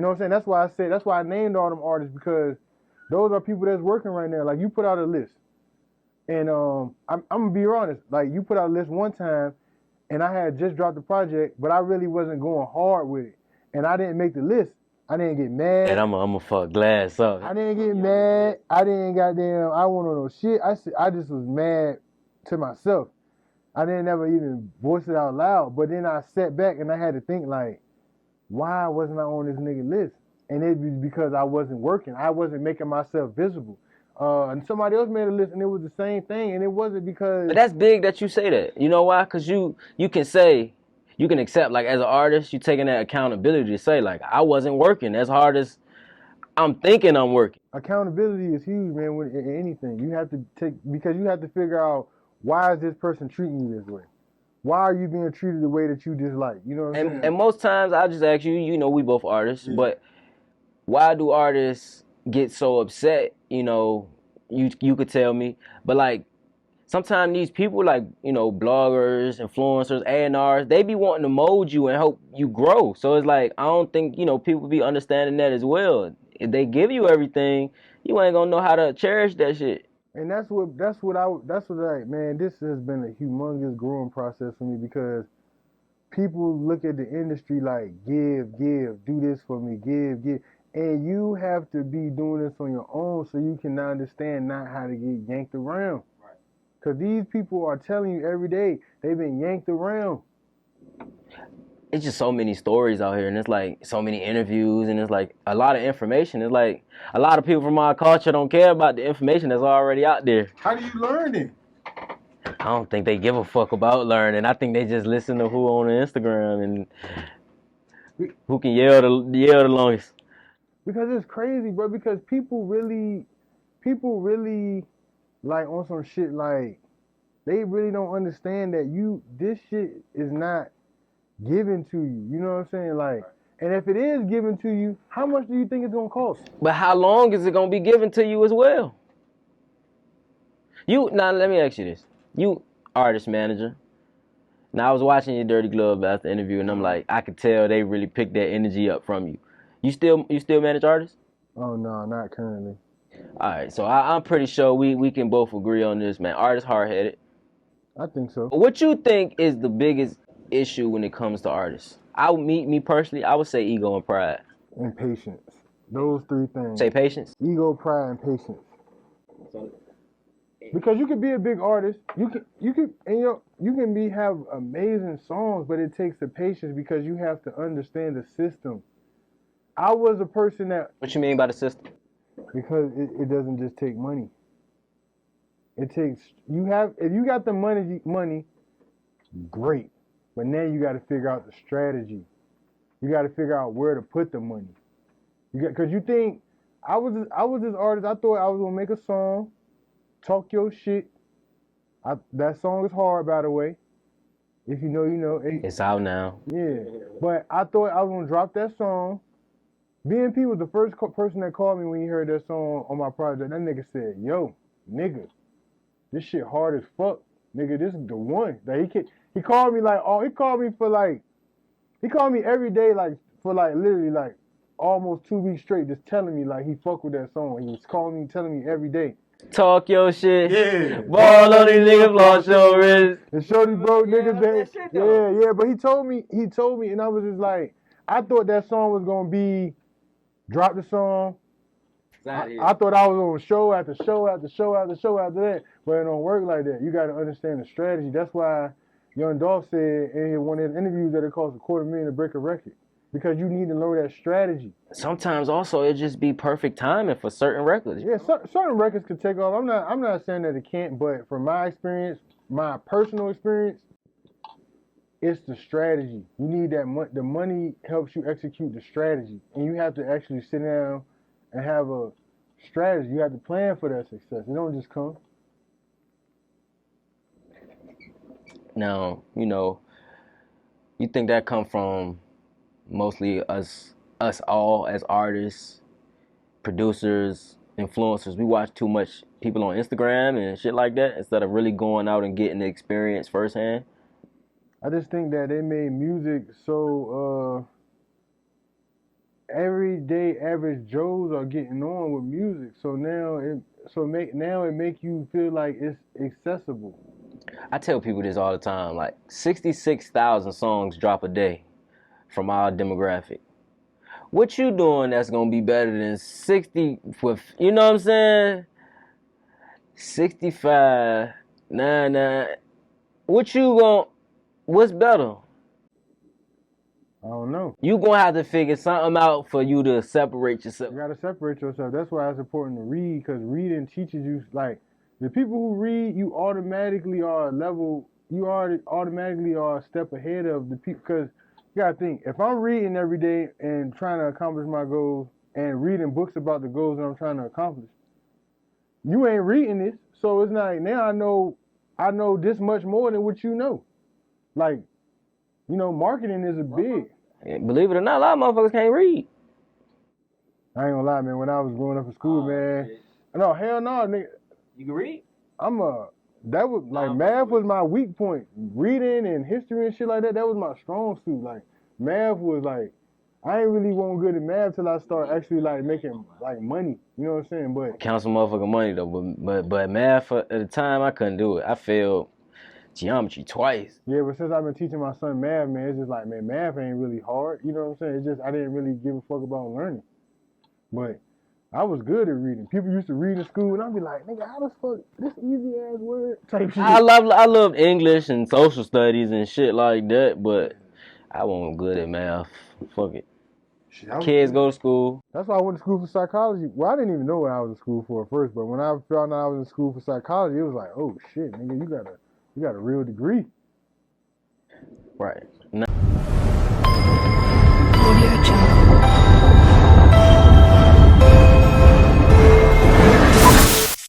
know what I'm saying? That's why I named all them artists, because those are people that's working right now. Like, you put out a list, and I'm gonna be honest. Like, you put out a list one time, and I had just dropped the project, but I really wasn't going hard with it, and I didn't make the list. I didn't get mad. And I'm a fuck Glass up. I didn't get mad. I didn't goddamn. I want no shit. I just was mad to myself. I didn't ever even voice it out loud. But then I sat back and I had to think, like, why wasn't I on this nigga list? And it was because I wasn't working. I wasn't making myself visible. And somebody else made a list and it was the same thing. And it wasn't because... But that's big that you say that. You know why? Because you can say, you can accept, like, as an artist, you taking that accountability to say, like, I wasn't working as hard as I'm thinking I'm working. Accountability is huge, man, with anything. You have to take... Because you have to figure out, why is this person treating you this way? Why are you being treated the way that you dislike? You know what I'm saying? And most times, I'll just ask you, you know, we both artists, but why do artists get so upset? You know, you could tell me, but like, sometimes these people, like, you know, bloggers, influencers, A&Rs, they be wanting to mold you and help you grow. So it's like, I don't think, you know, people be understanding that as well. If they give you everything, you ain't gonna know how to cherish that shit. And that's what man, this has been a humongous growing process for me, because people look at the industry like, give, do this for me, give. And you have to be doing this on your own so you can understand not how to get yanked around. Right. Because these people are telling you every day they've been yanked around. It's just so many stories out here, and it's like so many interviews, and it's like a lot of information. It's like a lot of people from our culture don't care about the information that's already out there. How do you learn it? I don't think they give a fuck about learning. I think they just listen to who on Instagram and who can yell the longest. Because it's crazy, bro. Because people really, like, on some shit, like, they really don't understand that this shit is not given to you. You know what I'm saying? Like, and if it is given to you, how much do you think it's gonna cost? But how long is it gonna be given to you as well? Now let me ask you this. You artist manager. Now I was watching your Dirty Glove after the interview, and I'm like, I could tell they really picked that energy up from you. You still manage artists? Oh no, not currently. All right, so I'm pretty sure we can both agree on this, man. Artists hard-headed. I think so. What you think is the biggest issue when it comes to artists? Me personally, I would say ego and pride. And patience. Those three things. Say patience? Ego, pride, and patience. Because you can be a big artist, you can have amazing songs, but it takes the patience, because you have to understand the system. I was a person that... What you mean by the system? Because it doesn't just take money. It takes... If you got the money, great. But now you got to figure out the strategy. You got to figure out where to put the money. Because you think... I was this artist, I thought I was going to make a song, talk your shit. That song is hard, by the way. If you know, you know. It's out now. Yeah. But I thought I was going to drop that song. BNP was the first person that called me when he heard that song on my project. That nigga said, yo, nigga, this shit hard as fuck. Nigga, this is the one. Like, he called me like, he called me every day, like, for like literally like almost 2 weeks straight, just telling me like he fuck with that song. He was calling me, telling me every day. Talk your shit. Yeah. Ball on these niggas, lost your wrist. And shorty broke niggas. Yeah. But he told me, and I was just like, I thought that song was gonna be, drop the song. I thought I was on show after show after show after show after that, but it don't work like that. You got to understand the strategy. That's why Young Dolph said in one of his interviews that it costs $250,000 to break a record, because you need to learn that strategy. Sometimes also it just be perfect timing for certain records. Yeah, certain records could take off. I'm not saying that it can't, but from my experience, my personal experience, it's the strategy. You need that. The money helps you execute the strategy, and you have to actually sit down and have a strategy. You have to plan for that success. It don't just come. Now, you know, you think that come from mostly us all as artists, producers, influencers. We watch too much people on Instagram and shit like that instead of really going out and getting the experience firsthand. I just think that they made music so everyday average Joes are getting on with music. So now it make you feel like it's accessible. I tell people this all the time. Like 66,000 songs drop a day from our demographic. What you doing that's gonna be better than 60 with, you know what I'm saying? 65, 99. What's better? I don't know. You gonna have to figure something out for you to separate yourself. You gotta separate yourself. That's why it's important to read, because reading teaches you, like, the people who read, you automatically are a level, automatically are a step ahead of the people, because you gotta think, if I'm reading every day and trying to accomplish my goals and reading books about the goals that I'm trying to accomplish, you ain't reading this, so it's not like, now I know this much more than what you know. Like, marketing is a big. Believe it or not, a lot of motherfuckers can't read. I ain't gonna lie, man. When I was growing up in school, man. Shit. No, hell no, nigga. You can read? Math was my weak point. Reading and history and shit like that was my strong suit. Like, math was like, I ain't really wasn't good at math till I started actually like making like money. You know what I'm saying? But count some motherfucking money though. But math at the time I couldn't do it. I failed geometry twice. Yeah, but since I've been teaching my son math, man, it's just like, man, math ain't really hard. You know what I'm saying? It's just I didn't really give a fuck about learning. But I was good at reading. People used to read in school, and I'd be like, nigga, how the fuck this easy ass word type shit. I loved English and social studies and shit like that, but I wasn't good at math. Fuck it. Kids go to school. That's why I went to school for psychology. Well, I didn't even know what I was in school for at first, but when I found out I was in school for psychology, it was like, oh shit, nigga, you got a real degree. Right.